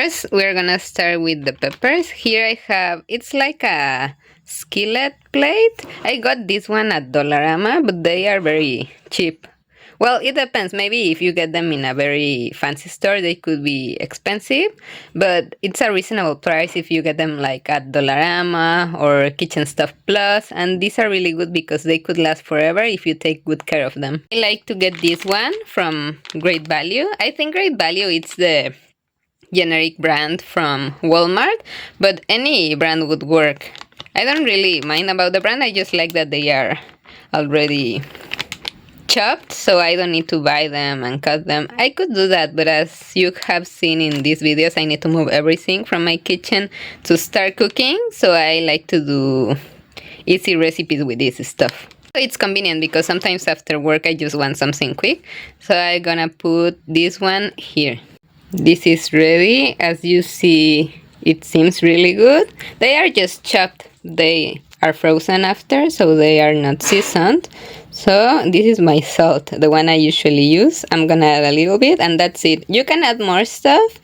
First, we're gonna start with the peppers. Here I have, it's like a skillet plate. I got this one at Dollarama, but they are very cheap. Well, it depends. Maybe if you get them in a very fancy store, they could be expensive, but it's a reasonable price if you get them like at Dollarama or Kitchen Stuff Plus, and these are really good because they could last forever if you take good care of them. I like to get this one from Great Value. I think Great Value it's the generic brand from Walmart, but any brand would work. I don't really mind about the brand, I just like that they are already chopped, so I don't need to buy them and cut them. I could do that, but as you have seen in these videos, I need to move everything from my kitchen to start cooking, so I like to do easy recipes with this stuff. So it's convenient because sometimes after work I just want something quick, so I'm gonna put this one here. This is ready. As you see, it seems really good. They are just chopped. They are frozen after, so they are not seasoned. So this is my salt, the one I usually use. I'm gonna add a little bit and that's it. You can add more stuff,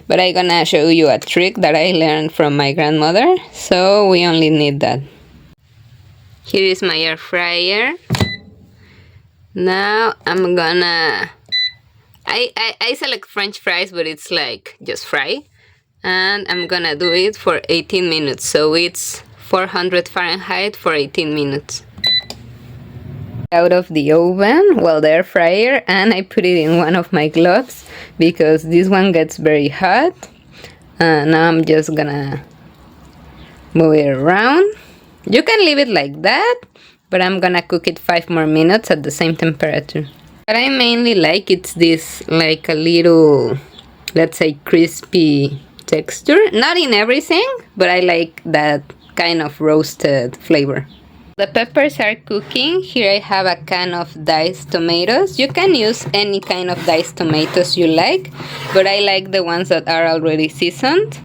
but I'm gonna show you a trick that I learned from my grandmother. So we only need that. Here is my air fryer. Now I'm gonna... I select French fries, but it's like just fry. And I'm gonna do it for 18 minutes. So it's 400 Fahrenheit for 18 minutes. Out of the oven, well, the air fryer, and I put it in one of my gloves because this one gets very hot. Now I'm just gonna move it around. You can leave it like that, but I'm gonna cook it 5 more minutes at the same temperature. What I mainly like, it's this like a little, let's say, crispy texture. Not in everything, but I like that kind of roasted flavor. The peppers are cooking. Here I have a can of diced tomatoes. You can use any kind of diced tomatoes you like, but I like the ones that are already seasoned.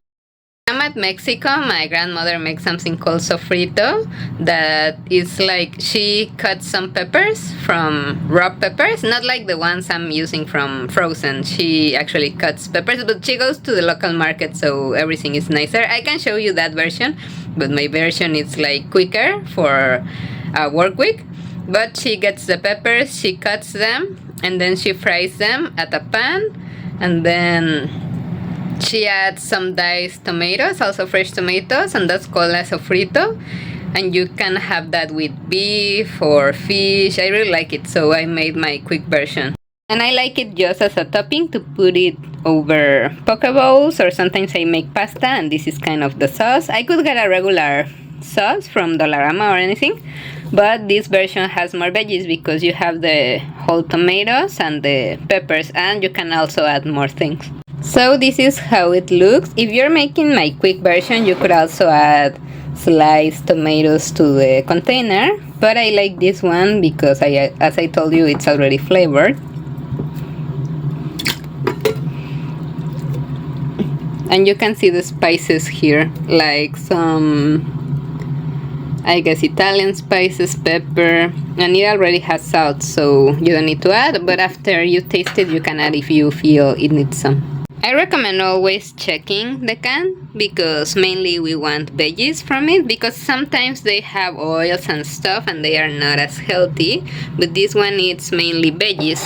I'm at Mexico. My grandmother makes something called sofrito, that is like she cuts some peppers from raw peppers, not like the ones I'm using from frozen. She actually cuts peppers, but she goes to the local market, so everything is nicer. I can show you that version, but my version is like quicker for a work week. But she gets the peppers, she cuts them, and then she fries them at a pan, and then she adds some diced tomatoes, also fresh tomatoes, and that's called a sofrito. And you can have that with beef or fish. I really like it, so I made my quick version. And I like it just as a topping to put it over poke bowls, or sometimes I make pasta and this is kind of the sauce. I could get a regular sauce from Dollarama or anything, but this version has more veggies because you have the whole tomatoes and the peppers, and you can also add more things. So this is how it looks. If you're making my quick version, you could also add sliced tomatoes to the container, but I like this one because as I told you, it's already flavored. And you can see the spices here, like some, I guess, Italian spices, pepper, and it already has salt, so you don't need to add, but after you taste it, you can add if you feel it needs some. I recommend always checking the can because mainly we want veggies from it, because sometimes they have oils and stuff and they are not as healthy, but this one it's mainly veggies.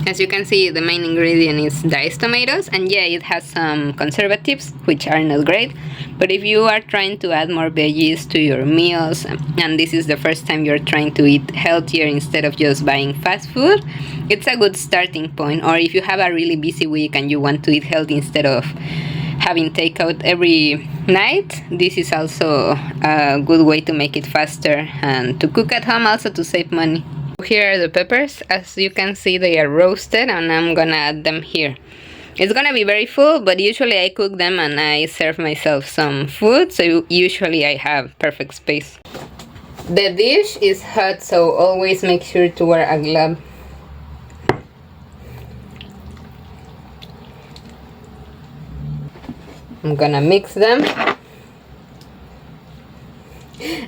As you can see, the main ingredient is diced tomatoes, and yeah, it has some conservatives, which are not great, but if you are trying to add more veggies to your meals, and this is the first time you're trying to eat healthier instead of just buying fast food, it's a good starting point. Or if you have a really busy week and you want to eat healthy instead of having takeout every night, this is also a good way to make it faster and to cook at home, also to save money. Here are the peppers. As you can see, they are roasted, and I'm gonna add them here. It's gonna be very full, but usually I cook them and I serve myself some food, so usually I have perfect space. The dish is hot, so always make sure to wear a glove. I'm gonna mix them.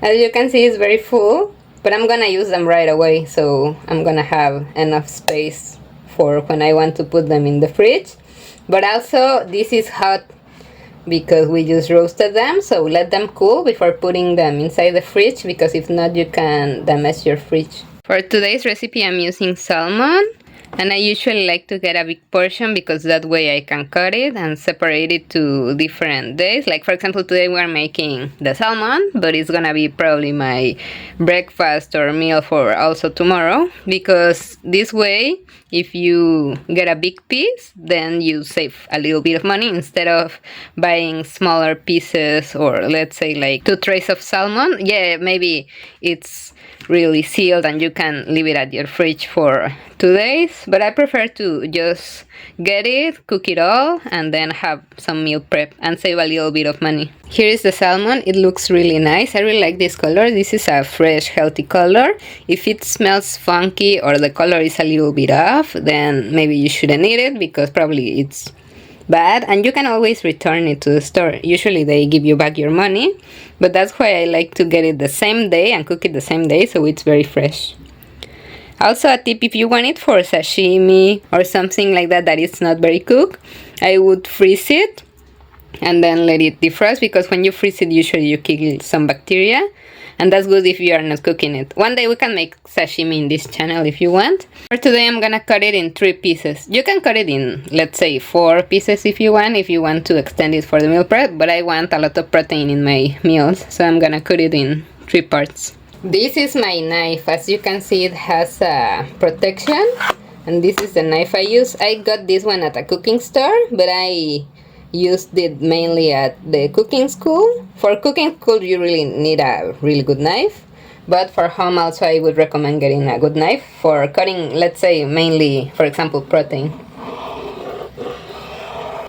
As you can see, it's very full, but I'm gonna use them right away, so I'm gonna have enough space for when I want to put them in the fridge. But also this is hot because we just roasted them, so let them cool before putting them inside the fridge, because if not you can damage your fridge. For today's recipe I'm using salmon, and I usually like to get a big portion because that way I can cut it and separate it to different days. Like for example, today we're making the salmon, but it's gonna be probably my breakfast or meal for also tomorrow, because this way if you get a big piece then you save a little bit of money instead of buying smaller pieces, or let's say like 2 trays of salmon. Yeah, maybe it's really sealed and you can leave it at your fridge for 2 days, but I prefer to just get it, cook it all, and then have some meal prep and save a little bit of money. Here is the salmon. It looks really nice. I really like this color. This is a fresh, healthy color. If it smells funky or the color is a little bit off, then maybe you shouldn't eat it because probably it's bad, and you can always return it to the store. Usually they give you back your money, but that's why I like to get it the same day and cook it the same day, so it's very fresh. Also a tip, if you want it for sashimi or something like that that is not very cooked, I would freeze it and then let it defrost, because when you freeze it usually you kill some bacteria, and that's good if you are not cooking it. One day we can make sashimi in this channel if you want. For today I'm gonna cut it in 3 pieces. You can cut it in, let's say, 4 pieces if you want to extend it for the meal prep, but I want a lot of protein in my meals, so I'm gonna cut it in 3 parts. This is my knife. As you can see, it has a protection, and this is the knife I use. I got this one at a cooking store, but I used it mainly at the cooking school. For cooking school you really need a really good knife, but for home also I would recommend getting a good knife for cutting, let's say, mainly, for example, protein.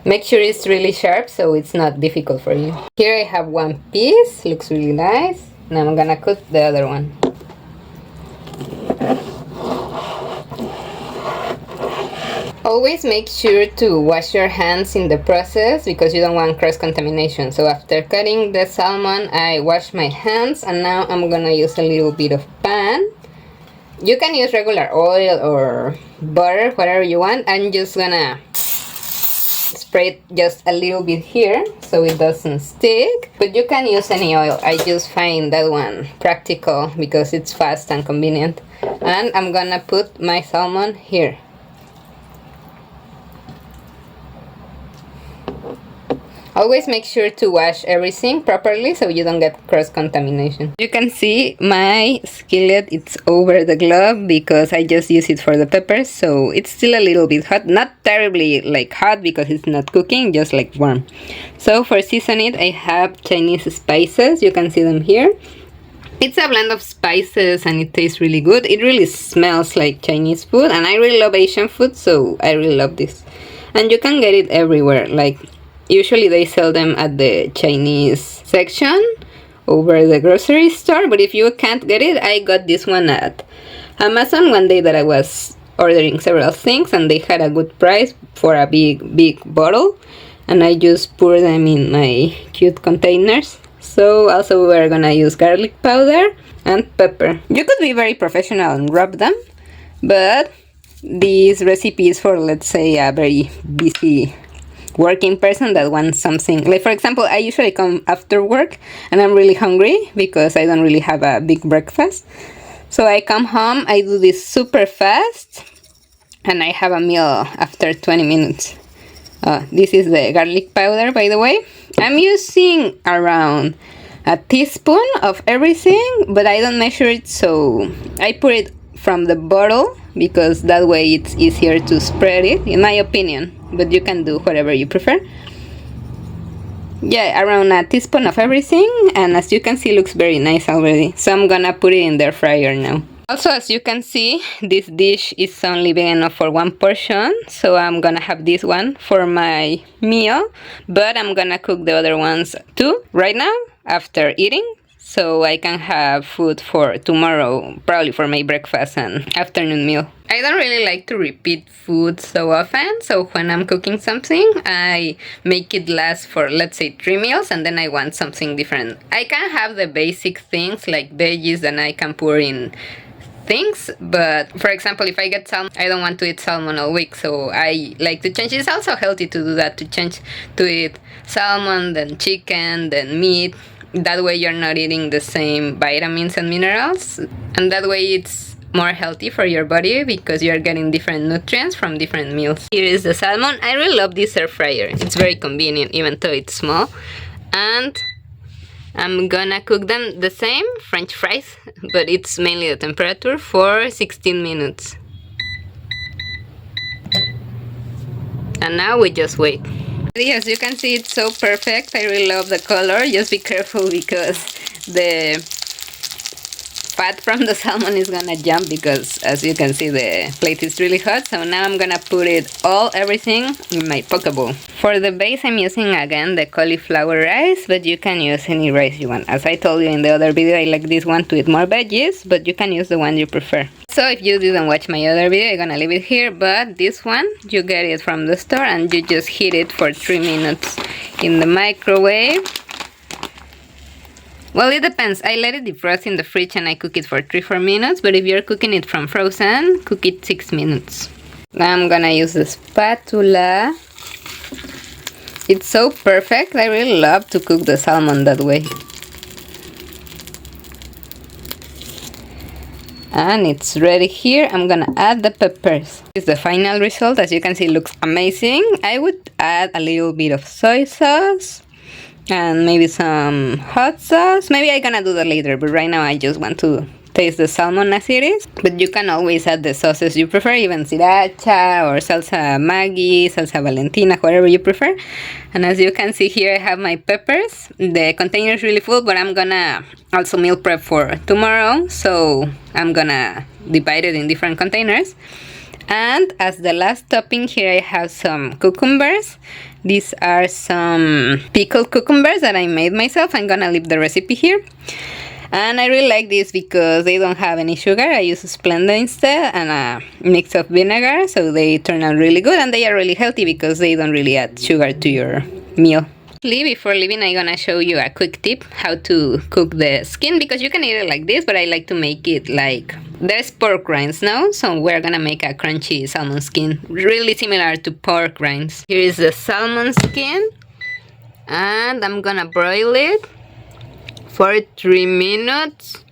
Make sure it's really sharp so it's not difficult for you. Here I have 1 piece, looks really nice. Now I'm gonna cut the other one. Always make sure to wash your hands in the process because you don't want cross-contamination. So after cutting the salmon, I wash my hands, and now I'm gonna use a little bit of pan. You can use regular oil or butter, whatever you want. I'm just gonna spray it just a little bit here so it doesn't stick, but you can use any oil. I just find that one practical because it's fast and convenient. And I'm gonna put my salmon here. Always make sure to wash everything properly so you don't get cross-contamination. You can see my skillet, it's over the glove because I just use it for the peppers, so it's still a little bit hot. Not terribly like hot because it's not cooking, just like warm. So for seasoning I have Chinese spices. You can see them here. It's a blend of spices and it tastes really good. It really smells like Chinese food, and I really love Asian food, so I really love this. And you can get it everywhere. Like usually they sell them at the Chinese section over the grocery store, but if you can't get it, I got this one at Amazon one day that I was ordering several things, and they had a good price for a big bottle, and I just pour them in my cute containers. So also we're gonna use garlic powder and pepper. You could be very professional and rub them, but this recipe is for, let's say, a very busy working person that wants something. Like for example, I usually come after work and I'm really hungry because I don't really have a big breakfast. So I come home, I do this super fast, and I have a meal after 20 minutes. This is the garlic powder, by the way. I'm using around a teaspoon of everything, but I don't measure it, so I put it from the bottle because that way it's easier to spread it, in my opinion, but you can do whatever you prefer. Yeah, around a teaspoon of everything, and as you can see, looks very nice already. So I'm gonna put it in the fryer now. Also, as you can see, this dish is only big enough for 1 portion, so I'm gonna have this one for my meal, but I'm gonna cook the other ones too right now after eating, so I can have food for tomorrow, probably for my breakfast and afternoon meal. I don't really like to repeat food so often, so when I'm cooking something, I make it last for, let's say, 3 meals, and then I want something different. I can have the basic things like veggies that I can pour in things. But for example, if I get salmon, I don't want to eat salmon all week, so I like to change. It's also healthy to do that, to change to eat salmon, then chicken, then meat. That way you're not eating the same vitamins and minerals, and that way it's more healthy for your body because you're getting different nutrients from different meals. Here is the salmon. I really love this air fryer. It's very convenient even though it's small. And I'm gonna cook them the same, French fries, but it's mainly the temperature, for 16 minutes. And now we just wait. As you can see, it's so perfect. I really love the color. Just be careful because the fat from the salmon is gonna jump, because as you can see the plate is really hot. So now I'm gonna put everything in my poke bowl. For the base I'm using again the cauliflower rice, but you can use any rice you want. As I told you in the other video, I like this one to eat more veggies, but you can use the one you prefer. So if you didn't watch my other video, I'm gonna leave it here, but this one you get it from the store and you just heat it for 3 minutes in the microwave. Well, it depends. I let it defrost in the fridge and I cook it for 3-4 minutes, but if you're cooking it from frozen, cook it 6 minutes. Now I'm gonna use the spatula. It's so perfect. I really love to cook the salmon that way. And it's ready here. I'm gonna add the peppers. This is the final result. As you can see, it looks amazing. I would add a little bit of soy sauce and maybe some hot sauce. Maybe I'm gonna do that later, but right now I just want to taste the salmon as it is. But you can always add the sauces you prefer, even sriracha or salsa Maggi, salsa Valentina, whatever you prefer. And as you can see here, I have my peppers. The container is really full, but I'm gonna also meal prep for tomorrow, so I'm gonna divide it in different containers. And as the last topping here, I have some cucumbers. These are some pickled cucumbers that I made myself. I'm gonna leave the recipe here. And I really like this because they don't have any sugar. I use Splenda instead and a mix of vinegar, so they turn out really good, and they are really healthy because they don't really add sugar to your meal. Before leaving, I'm gonna show you a quick tip how to cook the skin, because you can eat it like this, but I like to make it like there's pork rinds now, so we're gonna make a crunchy salmon skin really similar to pork rinds. Here is the salmon skin, and I'm gonna broil it for 3 minutes.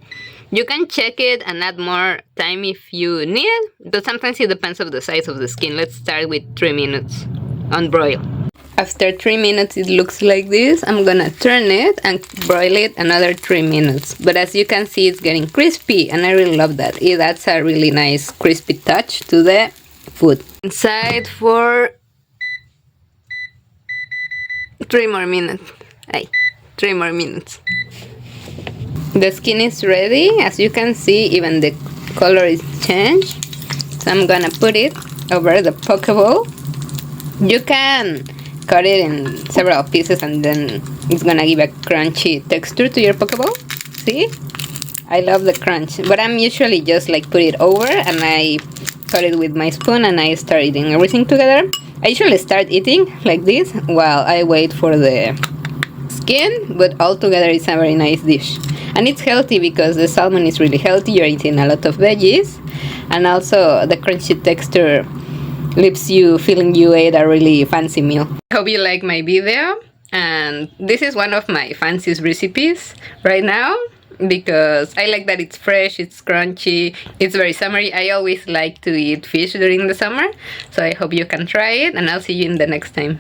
You can check it and add more time if you need, but sometimes it depends on the size of the skin. Let's start with 3 minutes on broil. After 3 minutes it looks like this. I'm gonna turn it and broil it another 3 minutes. But as you can see, it's getting crispy and I really love that. It adds a really nice crispy touch to the food. Inside for 3 more minutes. 3 more minutes. The skin is ready. As you can see, even the color is changed. So I'm gonna put it over the poke bowl. You can cut it in several pieces and then it's gonna give a crunchy texture to your poke bowl. See? I love the crunch, but I'm usually just like put it over and I cut it with my spoon and I start eating everything together. I usually start eating like this while I wait for the skin, but all together it's a very nice dish. And it's healthy because the salmon is really healthy. You're eating a lot of veggies, and also the crunchy texture leaves you feeling you ate a really fancy meal. I hope you like my video, and this is one of my fanciest recipes right now because I like that it's fresh, it's crunchy, it's very summery. I always like to eat fish during the summer, so I hope you can try it, and I'll see you in the next time.